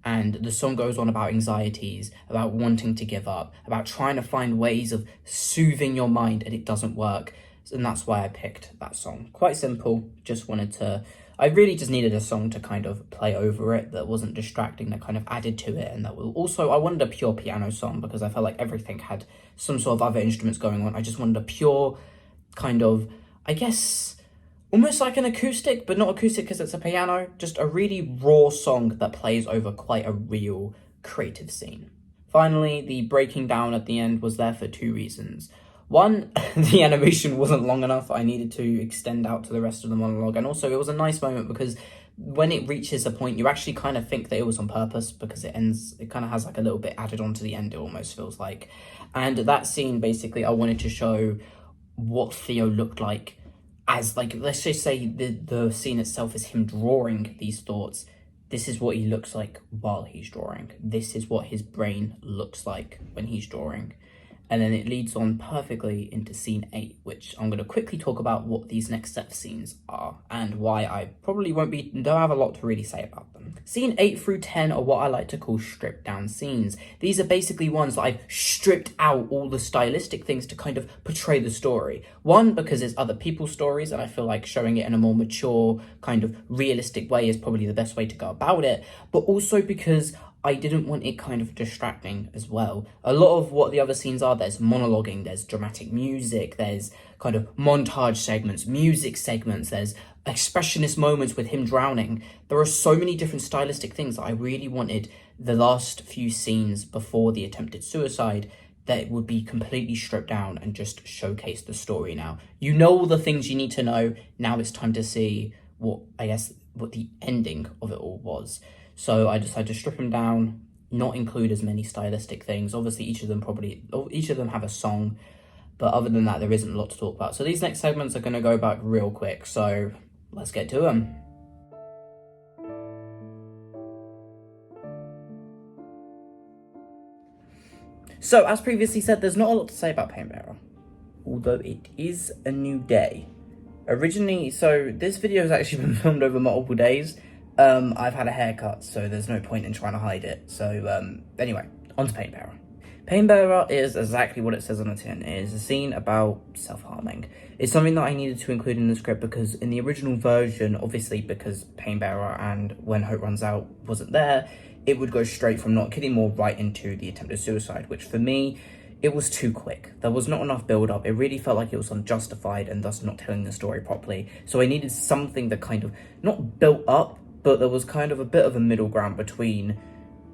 Speaker 1: And the song goes on about anxieties, about wanting to give up, about trying to find ways of soothing your mind, and it doesn't work. And that's why I picked that song. Quite simple, I really just needed a song to kind of play over it that wasn't distracting, that kind of added to it, and that will also, I wanted a pure piano song because I felt like everything had some sort of other instruments going on. I just wanted a pure kind of, I guess, almost like an acoustic, but not acoustic because it's a piano, just a really raw song that plays over quite a real creative scene. Finally, the breaking down at the end was there for 2 reasons. One, the animation wasn't long enough. I needed to extend out to the rest of the monologue. And also, it was a nice moment because when it reaches a point, you actually kind of think that it was on purpose because it kind of has like a little bit added on to the end, it almost feels like. And that scene, basically, I wanted to show what Theo looked like as, like, let's just say the scene itself is him drawing these thoughts. This is what he looks like while he's drawing. This is what his brain looks like when he's drawing. And then it leads on perfectly into scene 8, which I'm going to quickly talk about what these next set of scenes are and why I probably don't have a lot to really say about them. Scene 8 through 10 are what I like to call stripped down scenes. These are basically ones that I've stripped out all the stylistic things to kind of portray the story. One, because it's other people's stories and I feel like showing it in a more mature, kind of realistic way is probably the best way to go about it. But also because I didn't want it kind of distracting as well. A lot of what the other scenes are, there's monologuing, there's dramatic music, there's kind of montage segments, music segments, there's expressionist moments with him drowning. There are so many different stylistic things that I really wanted the last few scenes before the attempted suicide that it would be completely stripped down and just showcase the story now. You know all the things you need to know. Now it's time to see what the ending of it all was. So I decided to strip them down, not include as many stylistic things. Obviously, each of them have a song, but other than that, there isn't a lot to talk about. So these next segments are going to go back real quick. So let's get to them. So, as previously said, there's not a lot to say about Painbearer, although it is a new day. Originally, so this video has actually been filmed over multiple days. I've had a haircut, so there's no point in trying to hide it. So, anyway, on to Painbearer. Painbearer is exactly what it says on the tin. It is a scene about self-harming. It's something that I needed to include in the script because in the original version, obviously because Painbearer and When Hope Runs Out wasn't there, it would go straight from Not Kidding More right into the attempted suicide, which for me, it was too quick. There was not enough build-up. It really felt like it was unjustified and thus not telling the story properly. So I needed something that kind of, not built up, but there was kind of a bit of a middle ground between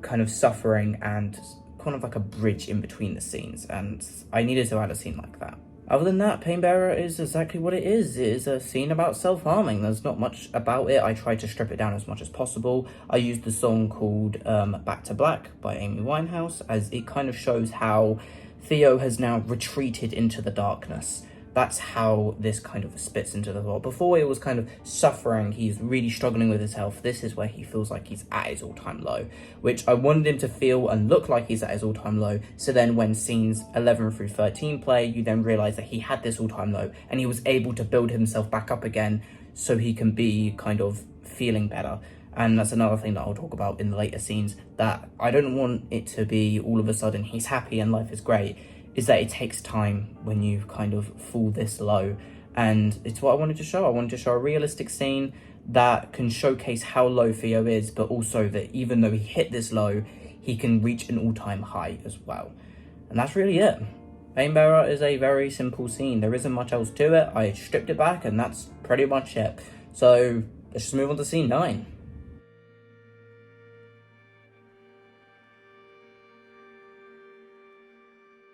Speaker 1: kind of suffering and kind of like a bridge in between the scenes, and I needed to add a scene like that. Other than that, Painbearer is exactly what it is. It is a scene about self-harming. There's not much about it. I tried to strip it down as much as possible. I used the song called Back to Black by Amy Winehouse, as it kind of shows how Theo has now retreated into the darkness. That's how this kind of spits into the world. Before it was kind of suffering, he's really struggling with his health. This is where he feels like he's at his all-time low, which I wanted him to feel and look like he's at his all-time low. So then when scenes 11 through 13 play, you then realize that he had this all-time low and he was able to build himself back up again so he can be kind of feeling better. And that's another thing that I'll talk about in the later scenes, that I don't want it to be all of a sudden he's happy and life is great. Is that it takes time when you kind of fall this low. And it's what I wanted to show. I wanted to show a realistic scene that can showcase how low Theo is, but also that even though he hit this low, he can reach an all-time high as well. And that's really it. Painbearer is a very simple scene. There isn't much else to it. I stripped it back and that's pretty much it. So let's just move on to scene 9.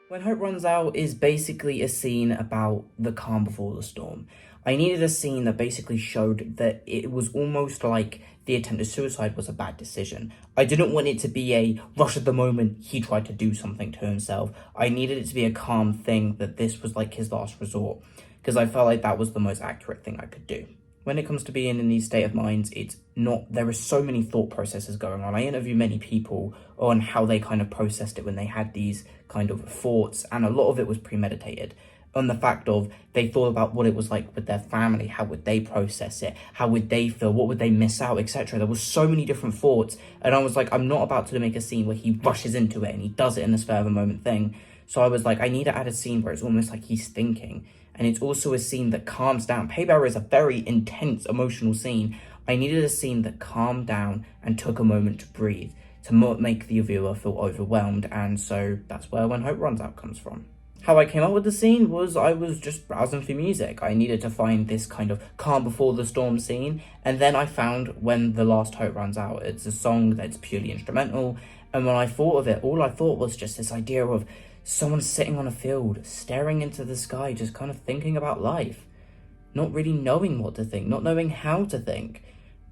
Speaker 1: When Hope Runs Out is basically a scene about the calm before the storm. I needed a scene that basically showed that it was almost like the attempted suicide was a bad decision. I didn't want it to be a rush at the moment he tried to do something to himself. I needed it to be a calm thing, that this was like his last resort, because I felt like that was the most accurate thing I could do. When it comes to being in these state of minds, there are so many thought processes going on. I interview many people on how they kind of processed it when they had these kind of thoughts, and a lot of it was premeditated. On the fact of they thought about what it was like with their family, how would they process it, how would they feel, what would they miss out, etc. There was so many different thoughts, and I was like, I'm not about to make a scene where he rushes into it and he does it in this spur of a moment thing. So I was like, I need to add a scene where it's almost like he's thinking. And it's also a scene that calms down. Painbearer is a very intense, emotional scene. I needed a scene that calmed down and took a moment to breathe, to make the viewer feel overwhelmed. And so that's where When Hope Runs Out comes from. How I came up with the scene was I was just browsing for music. I needed to find this kind of calm before the storm scene. And then I found When the Last Hope Runs Out. It's a song that's purely instrumental. And when I thought of it, all I thought was just this idea of someone sitting on a field, staring into the sky, just kind of thinking about life, not really knowing what to think, not knowing how to think.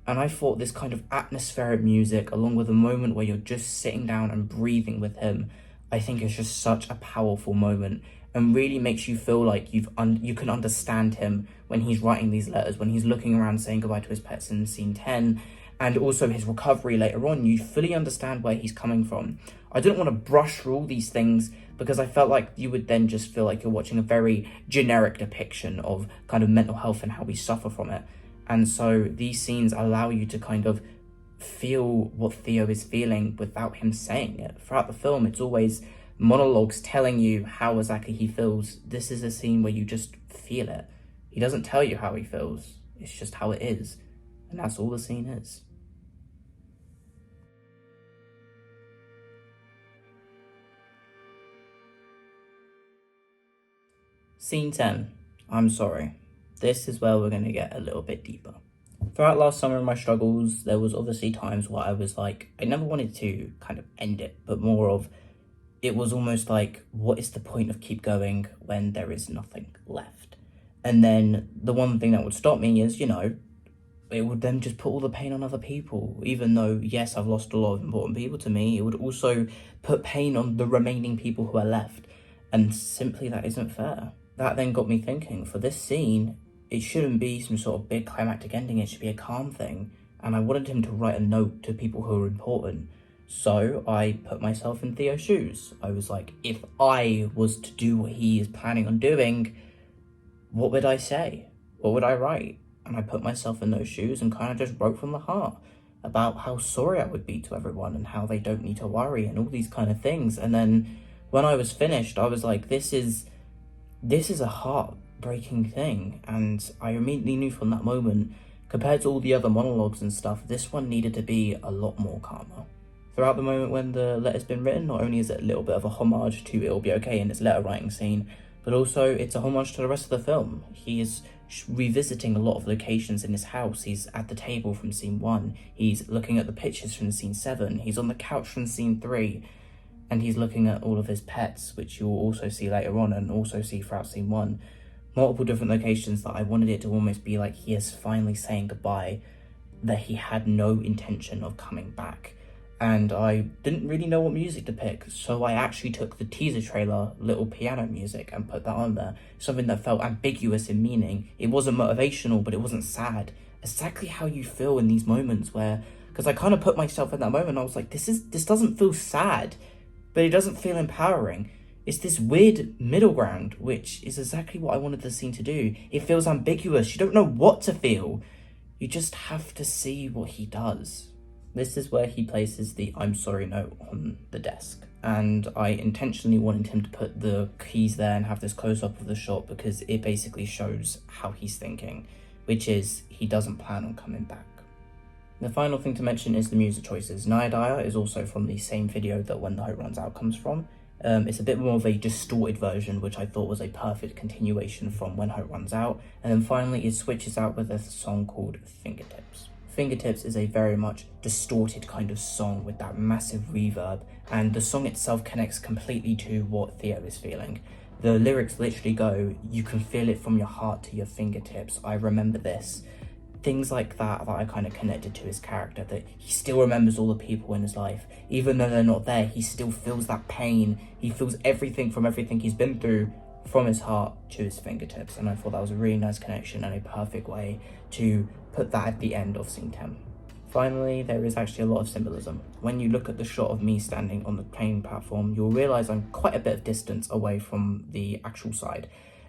Speaker 1: And I thought this kind of atmospheric music, along with a moment where you're just sitting down and breathing with him, I think is just such a powerful moment and really makes you feel like you can understand him when he's writing these letters, when he's looking around saying goodbye to his pets in scene 10, and also his recovery later on. You fully understand where he's coming from. I didn't want to brush through all these things because I felt like you would then just feel like you're watching a very generic depiction of kind of mental health and how we suffer from it. And so these scenes allow you to kind of feel what Theo is feeling without him saying it. Throughout the film, it's always monologues telling you how exactly he feels. This is a scene where you just feel it. He doesn't tell you how he feels. It's just how it is. And that's all the scene is. Scene 10. I'm sorry. This is where we're going to get a little bit deeper. Throughout last summer in my struggles, there was obviously times where I was like, I never wanted to kind of end it, but more of, it was almost like, what is the point of keep going when there is nothing left? And then the one thing that would stop me is, it would then just put all the pain on other people. Even though, yes, I've lost a lot of important people to me, it would also put pain on the remaining people who are left. And simply that isn't fair. That then got me thinking, for this scene, it shouldn't be some sort of big climactic ending, it should be a calm thing. And I wanted him to write a note to people who are important. So I put myself in Theo's shoes. I was like, if I was to do what he is planning on doing, what would I say? What would I write? And I put myself in those shoes and kind of just wrote from the heart about how sorry I would be to everyone and how they don't need to worry and all these kind of things. And then when I was finished, I was like, this is a heartbreaking thing. And I immediately knew from that moment, compared to all the other monologues and stuff, this one needed to be a lot more calmer. Throughout the moment when the letter's been written, not only is it a little bit of a homage to It'll Be Okay in its letter writing scene, but also it's a homage to the rest of the film. He is revisiting a lot of locations in his house. He's at the table from scene 1, he's looking at the pictures from scene 7, he's on the couch from scene 3, and he's looking at all of his pets, which you'll also see later on and also see throughout scene 1. Multiple different locations that I wanted it to almost be like he is finally saying goodbye, that he had no intention of coming back. And I didn't really know what music to pick, so I actually took the teaser trailer, little piano music, and put that on there. Something that felt ambiguous in meaning. It wasn't motivational, but it wasn't sad. Exactly how you feel in these moments where, because I kind of put myself in that moment, I was like, this doesn't feel sad, but it doesn't feel empowering. It's this weird middle ground, which is exactly what I wanted the scene to do. It feels ambiguous, you don't know what to feel. You just have to see what he does. This is where he places the I'm sorry note on the desk. And I intentionally wanted him to put the keys there and have this close-up of the shot because it basically shows how he's thinking, which is he doesn't plan on coming back. The final thing to mention is the music choices. Naya Daya is also from the same video that When the Hope Runs Out comes from. It's a bit more of a distorted version, which I thought was a perfect continuation from When Hope Runs Out. And then finally it switches out with a song called Fingertips. Fingertips is a very much distorted kind of song with that massive reverb, and the song itself connects completely to what Theo is feeling. The lyrics literally go, you can feel it from your heart to your fingertips, I remember this. Things like that I kind of connected to his character, that he still remembers all the people in his life. Even though they're not there, he still feels that pain. He feels everything from everything he's been through from his heart to his fingertips. And I thought that was a really nice connection and a perfect way to put that at the end of scene 10. Finally, there is actually a lot of symbolism. When you look at the shot of me standing on the plane platform, you'll realise I'm quite a bit of distance away from the actual side.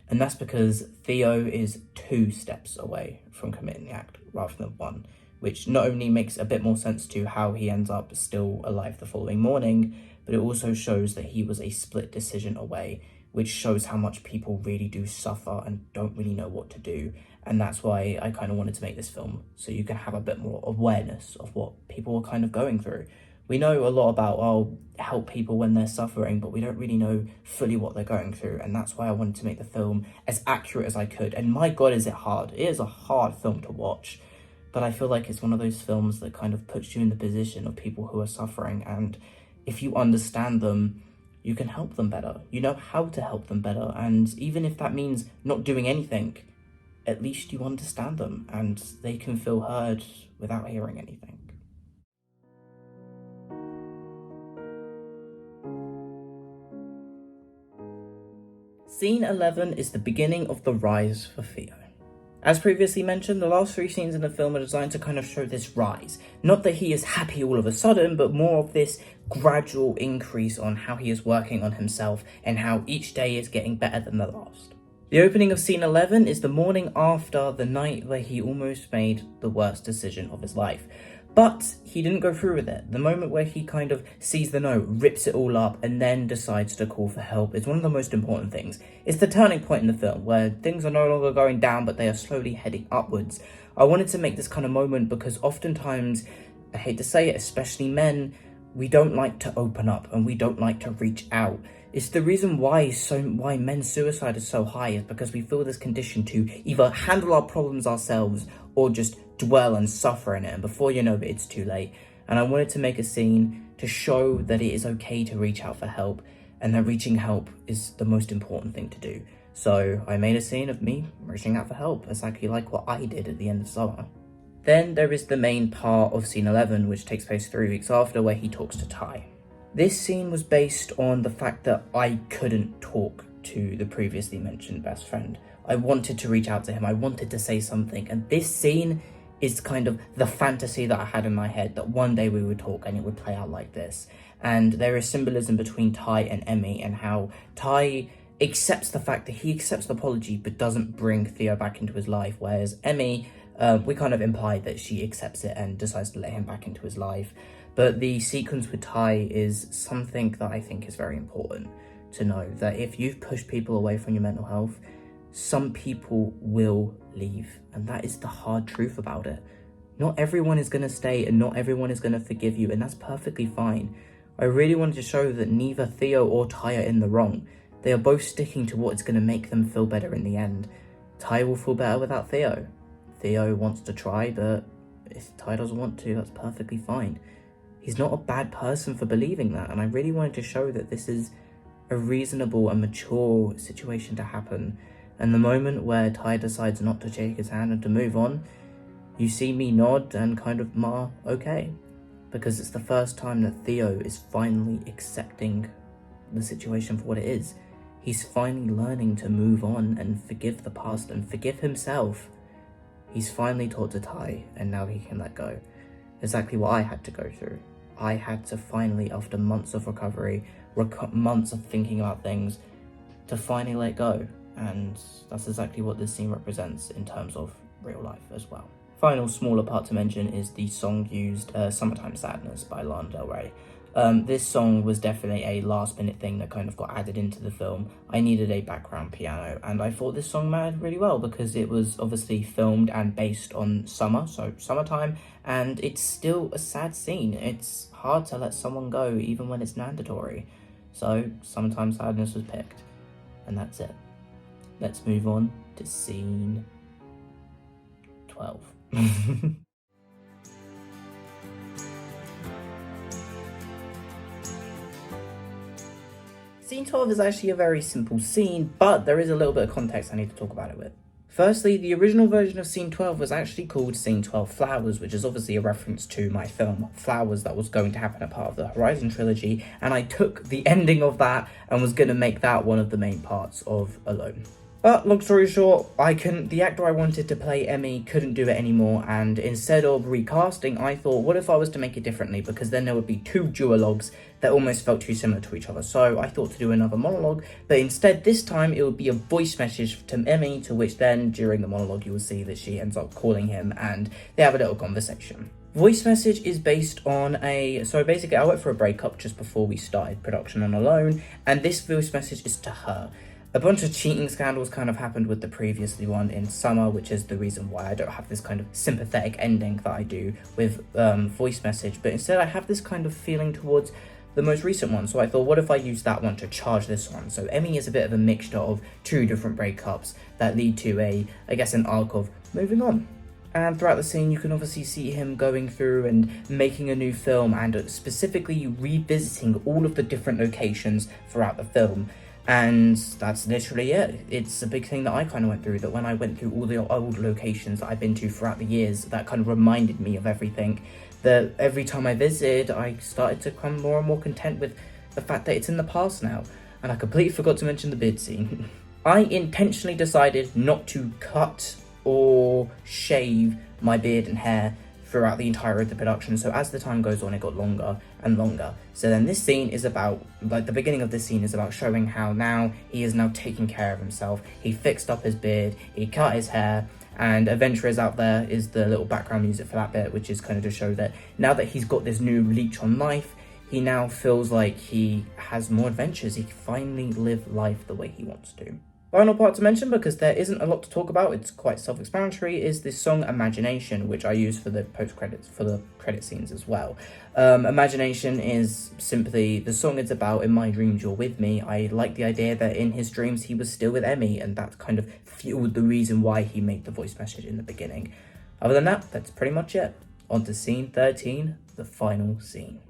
Speaker 1: And that's because Theo is 2 steps away from committing the act rather than 1, which not only makes a bit more sense to how he ends up still alive the following morning, but it also shows that he was a split decision away, which shows how much people really do suffer and don't really know what to do. And that's why I kind of wanted to make this film, so you can have a bit more awareness of what people are kind of going through. We know a lot about, help people when they're suffering, but we don't really know fully what they're going through. And that's why I wanted to make the film as accurate as I could. And my God, is it hard. It is a hard film to watch. But I feel like it's one of those films that kind of puts you in the position of people who are suffering. And if you understand them, you can help them better. You know how to help them better. And even if that means not doing anything, at least you understand them and they can feel heard without hearing anything. Scene 11 is the beginning of the rise for Theo. As previously mentioned, the last 3 scenes in the film are designed to kind of show this rise. Not that he is happy all of a sudden, but more of this gradual increase on how he is working on himself and how each day is getting better than the last. The opening of scene 11 is the morning after the night where he almost made the worst decision of his life. But he didn't go through with it. The moment where he kind of sees the note, rips it all up, and then decides to call for help is one of the most important things. It's the turning point in the film where things are no longer going down, but they are slowly heading upwards. I wanted to make this kind of moment because oftentimes, I hate to say it, especially men, we don't like to open up and we don't like to reach out. It's the reason why men's suicide is so high, is because we feel this condition to either handle our problems ourselves or just dwell and suffer in it, and before you know it, it's too late. And I wanted to make a scene to show that it is okay to reach out for help, and that reaching help is the most important thing to do. So I made a scene of me reaching out for help, exactly like what I did at the end of summer. Then there is the main part of scene 11, which takes place 3 weeks after, where he talks to Tai. This scene was based on the fact that I couldn't talk to the previously mentioned best friend. I wanted to reach out to him, I wanted to say something, and this scene is kind of the fantasy that I had in my head, that one day we would talk and it would play out like this. And there is symbolism between Tai and Emmy, and how Tai accepts the fact that he accepts the apology but doesn't bring Theo back into his life, whereas Emmy, we kind of implied that she accepts it and decides to let him back into his life. But the sequence with Tai is something that I think is very important to know, that if you've pushed people away from your mental health, some people will leave, and that is the hard truth about it. Not everyone is going to stay, and not everyone is going to forgive you, and that's perfectly fine. I really wanted to show that neither Theo or Tai are in the wrong. They are both sticking to what's going to make them feel better in the end. Tai will feel better without Theo. Theo wants to try, but if Tai doesn't want to, that's perfectly fine. He's not a bad person for believing that, and I really wanted to show that this is a reasonable and mature situation to happen. And the moment where Tai decides not to shake his hand and to move on, you see me nod and kind of okay. Because it's the first time that Theo is finally accepting the situation for what it is. He's finally learning to move on and forgive the past and forgive himself. He's finally taught to Tai, and now he can let go. Exactly what I had to go through. I had to finally, after months of recovery, months of thinking about things, to finally let go. And that's exactly what this scene represents in terms of real life as well. Final smaller part to mention is the song used, Summertime Sadness by Lana Del Rey. This song was definitely a last minute thing that kind of got added into the film. I needed a background piano, and I thought this song mattered really well because it was obviously filmed and based on summer, so summertime, and it's still a sad scene. It's hard to let someone go even when it's mandatory. So Summertime Sadness was picked, and that's it. Let's move on to scene 12. Scene 12 is actually a very simple scene, but there is a little bit of context I need to talk about it with. Firstly, the original version of Scene 12 was actually called Scene 12 Flowers, which is obviously a reference to my film Flowers that was going to happen as part of the Horizon trilogy, and I took the ending of that and was going to make that one of the main parts of Alone. But long story short, the actor I wanted to play Emmy couldn't do it anymore, and instead of recasting, I thought, what if I was to make it differently? Because then there would be two duologues that almost felt too similar to each other. So I thought to do another monologue, but instead this time it would be a voice message to Emmy, to which then during the monologue you will see that she ends up calling him and they have a little conversation. Voice message is based on so basically I went for a breakup just before we started production on Alone, and this voice message is to her. A bunch of cheating scandals kind of happened with the previously one in Summer, which is the reason why I don't have this kind of sympathetic ending that I do with voice message, but instead I have this kind of feeling towards the most recent one. So I thought, what if I use that one to charge this one? So Emmy is a bit of a mixture of two different breakups that lead to an arc of moving on. And throughout the scene, you can obviously see him going through and making a new film, and specifically revisiting all of the different locations throughout the film. And that's literally it. It's a big thing that I kind of went through, that when I went through all the old locations that I've been to throughout the years, that kind of reminded me of everything. That every time I visited, I started to become more and more content with the fact that it's in the past now. And I completely forgot to mention the beard scene. I intentionally decided not to cut or shave my beard and hair throughout the entirety of the production, so as the time goes on it got longer and longer. So then this scene is about, the beginning of this scene is about showing how now he is now taking care of himself. He fixed up his beard, he cut his hair, and Adventurers Out There is the little background music for that bit, which is kind of to show that now that he's got this new leech on life, he now feels like he has more adventures. He can finally live life the way he wants to. Final part to mention, because there isn't a lot to talk about, it's quite self-explanatory, is this song Imagination, which I use for the post-credits, for the credit scenes as well. Imagination is simply the song it's about in my dreams you're with me. I like the idea that in his dreams he was still with Emmy, and that kind of fueled the reason why he made the voice message in the beginning. Other than that, that's pretty much it. On to scene 13, the final scene.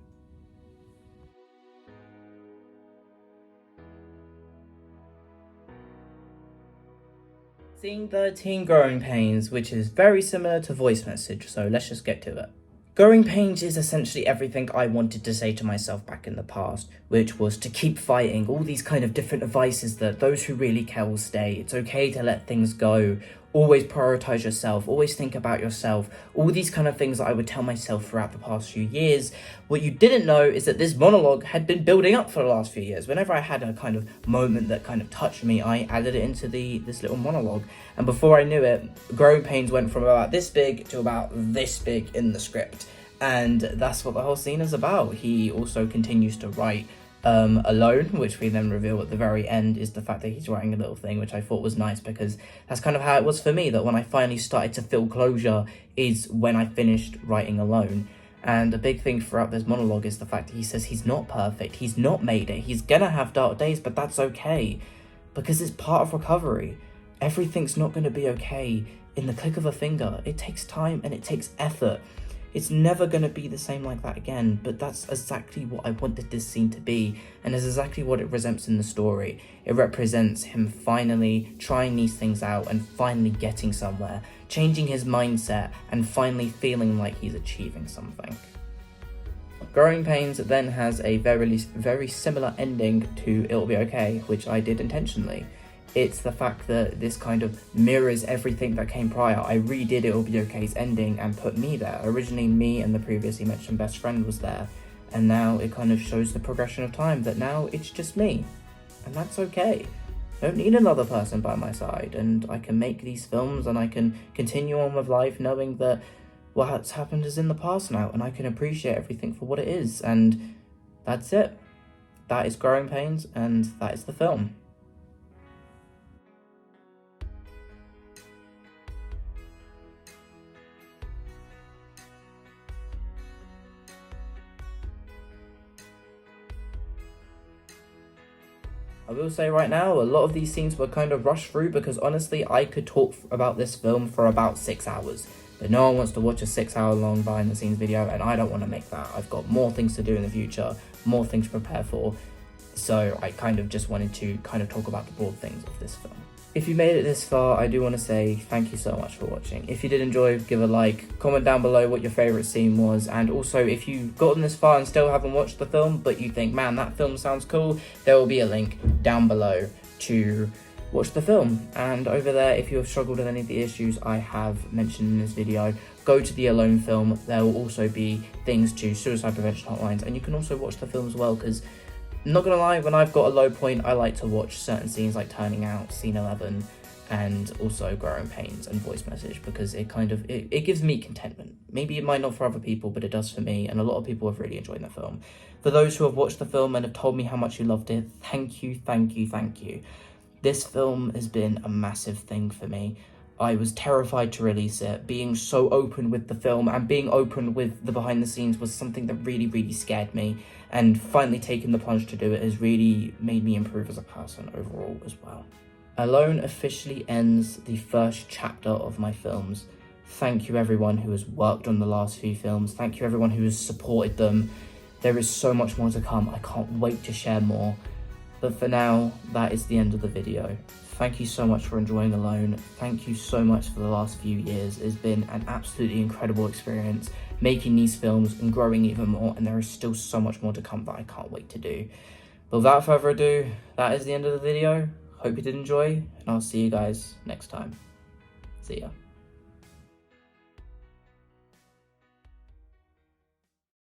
Speaker 1: Scene 13, Growing Pains, which is very similar to voice message, so let's just get to it. Growing Pains is essentially everything I wanted to say to myself back in the past, which was to keep fighting, all these kind of different advices that those who really care will stay. It's okay to let things go, always prioritize yourself, always think about yourself, all these kind of things that I would tell myself throughout the past few years. What you didn't know is that this monologue had been building up for the last few years. Whenever I had a kind of moment that kind of touched me, I added it into this little monologue. And before I knew it, Growing Pains went from about this big to about this big in the script. And that's what the whole scene is about. He also continues to write alone, which we then reveal at the very end is the fact that he's writing a little thing, which I thought was nice, because that's kind of how it was for me, that when I finally started to feel closure is when I finished writing alone. And a big thing throughout this monologue is the fact that he says he's not perfect, he's not made it, he's gonna have dark days, but that's okay, because it's part of recovery. Everything's not going to be okay in the click of a finger. It takes time and it takes effort. It's never going to be the same like that again, but that's exactly what I wanted this scene to be, and is exactly what it represents in the story. It represents him finally trying these things out and finally getting somewhere, changing his mindset and finally feeling like he's achieving something. Growing Pains then has a very similar ending to It'll Be Okay, which I did intentionally. It's the fact that this kind of mirrors everything that came prior. I redid It'll Be OK's ending and put me there. Originally, me and the previously mentioned best friend was there, and now it kind of shows the progression of time, that now it's just me, and that's okay. I don't need another person by my side, and I can make these films and I can continue on with life knowing that what's happened is in the past now, and I can appreciate everything for what it is, and that's it. That is Growing Pains, and that is the film. I will say right now, a lot of these scenes were kind of rushed through, because honestly, I could talk about this film for about 6 hours. But no one wants to watch a 6-hour long behind the scenes video, and I don't want to make that. I've got more things to do in the future, more things to prepare for. So I kind of just wanted to kind of talk about the broad things of this film. If you made it this far, I do want to say thank you so much for watching. If you did enjoy, give a like, comment down below what your favourite scene was, and also if you've gotten this far and still haven't watched the film, but you think, man, that film sounds cool, there will be a link down below to watch the film. And over there, if you have struggled with any of the issues I have mentioned in this video, go to the Alone film. There will also be things to suicide prevention hotlines, and you can also watch the film as well, because I'm not gonna lie, when I've got a low point, I like to watch certain scenes like Turning Out, Scene 11, and also Growing Pains and Voice Message, because it kind of, it gives me contentment. Maybe it might not for other people, but it does for me, and a lot of people have really enjoyed the film. For those who have watched the film and have told me how much you loved it, thank you, thank you, thank you. This film has been a massive thing for me. I was terrified to release it. Being so open with the film and being open with the behind the scenes was something that really, really scared me. And finally taking the plunge to do it has really made me improve as a person overall as well. Alone officially ends the first chapter of my films. Thank you everyone who has worked on the last few films. Thank you everyone who has supported them. There is so much more to come. I can't wait to share more. But for now, that is the end of the video. Thank you so much for enjoying Alone. Thank you so much for the last few years. It's been an absolutely incredible experience making these films and growing even more, and there is still so much more to come that I can't wait to do. But without further ado, that is the end of the video. Hope you did enjoy, and I'll see you guys next time. See ya.